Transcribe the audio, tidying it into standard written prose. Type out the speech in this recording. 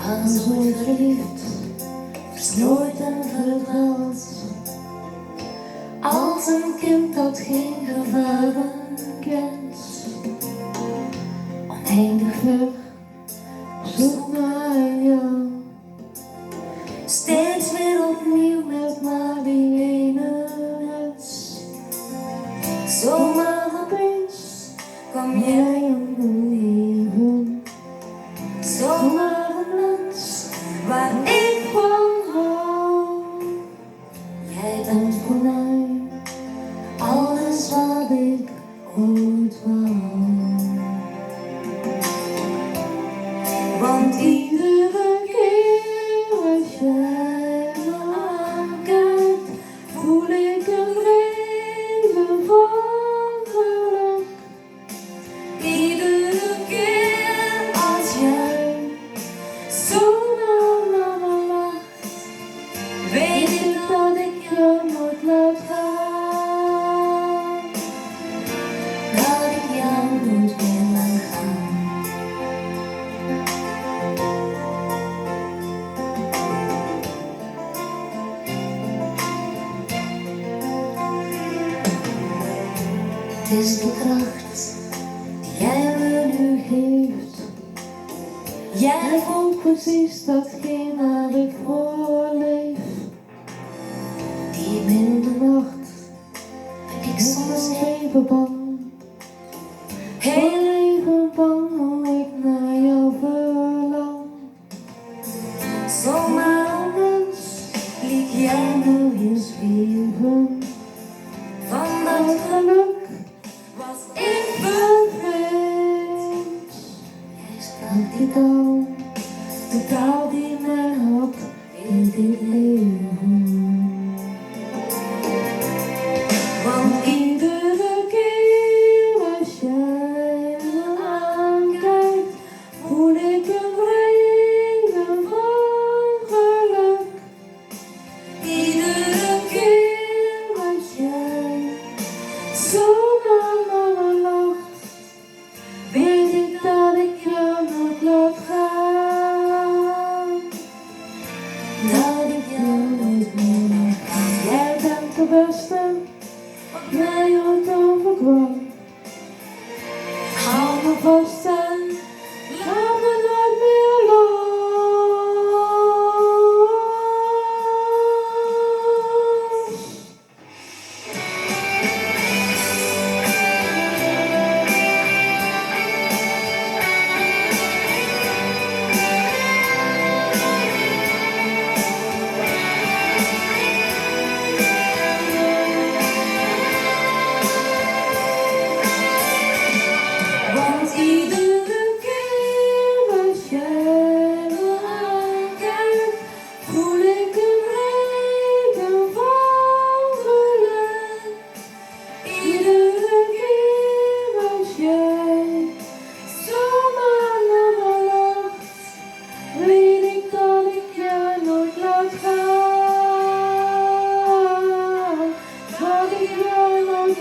Als ooit verliefd, verstrooid en verdwaald. Als een kind dat geen gevaren kent. Oneindig ver, zoek naar jou. Steeds weer opnieuw met maar die ene wens. Zomaar opeens kwam jij in mijn leven. Zomaar een mens waar ik van hou. Jij bent voor mij alles wat ik ooit wou. Want iedere keer als jij me aankijkt, voel ik een regen van geluk. Iedere keer als jij zo naar me lacht, weet ik dat ik je nooit laat gaan. Dat ik jou nooit meer laat gaan. Het is de kracht die jij me nu geeft. Jij voelt precies datgene waar ik voor leef. Diep in de nacht ben ik soms even bang. Heel even bang hoe ik naar jou verlang. Zomaar een mens liet jij me weer zweven. Van dat geluk was ik bevrijd. Jij sprak die taal, de taal die mij had in dit leven. Want iedere keer als jij me aankijkt, voel ik een regen van geluk. Iedere keer als jij zo naar me lacht, weet ik dat ik jou nooit laat gaan. Dat ik jou nooit meer laat gaan. Jij bent de beste wat mij ooit overkwam. Hou me vast en laat me nooit meer los. Want iedere keer als jij me aankijkt, voel ik een regen van geluk. Iedere keer als jij zomaar naar me lacht, weet ik dat ik jou nooit laat gaan. Dat ik jou nooit